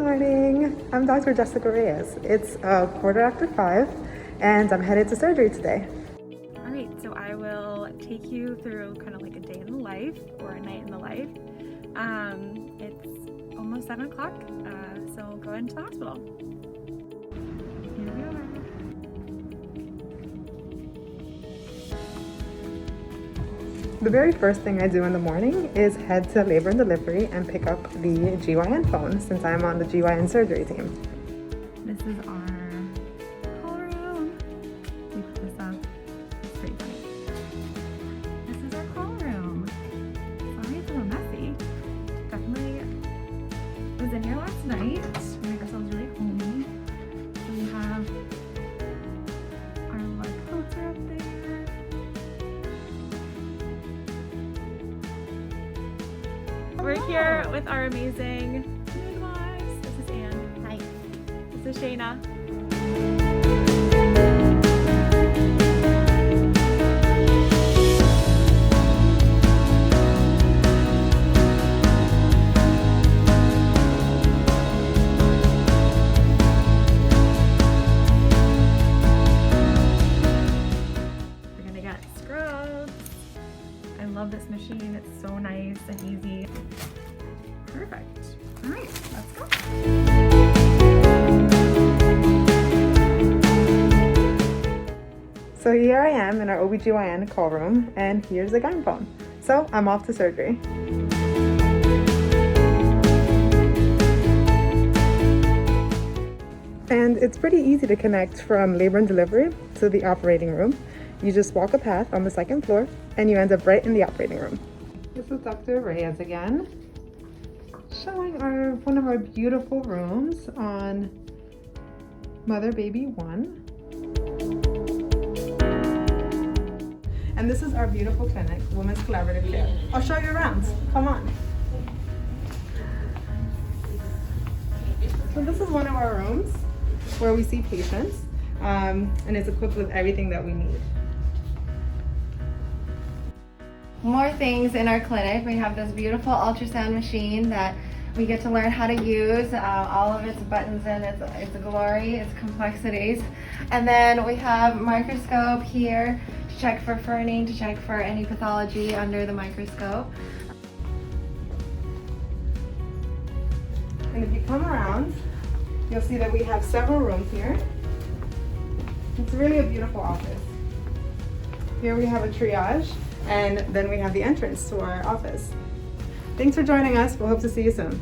morning. I'm Dr. Jessica Reyes. It's 5:15 and I'm headed to surgery today. All right, so I will take you through kind of like a day in the life or a night in the life. It's almost 7 o'clock, so we'll go into the hospital. Here we are. The very first thing I do in the morning is head to labor and delivery and pick up the GYN phone since I'm on the GYN surgery team. This is our call room. We put this up. It's pretty funny. This is our call room. Sorry it's a little messy. Definitely was in here last night. We made ourselves really homey. So we have our little coats are up there. We're here with our amazing midwives. This is Anne. Hi. This is Shayna. We're gonna get scrubs. I love this machine. It's so nice and easy. Perfect. All right, let's go. So here I am in our OB-GYN call room and here's the GYN phone. So I'm off to surgery. And it's pretty easy to connect from labor and delivery to the operating room. You just walk a path on the second floor and you end up right in the operating room. This is Dr. Reyes again, showing one of our beautiful rooms on Mother Baby 1. And this is our beautiful clinic, Women's Collaborative Care. I'll show you around. Come on. So this is one of our rooms where we see patients, and it's equipped with everything that we need. More things in our clinic. We have this beautiful ultrasound machine that we get to learn how to use. All of its buttons and its glory, its complexities. And then we have microscope here to check for ferning, to check for any pathology under the microscope. And if you come around, you'll see that we have several rooms here. It's really a beautiful office. Here we have a triage, and then we have the entrance to our office. Thanks for joining us. We'll hope to see you soon.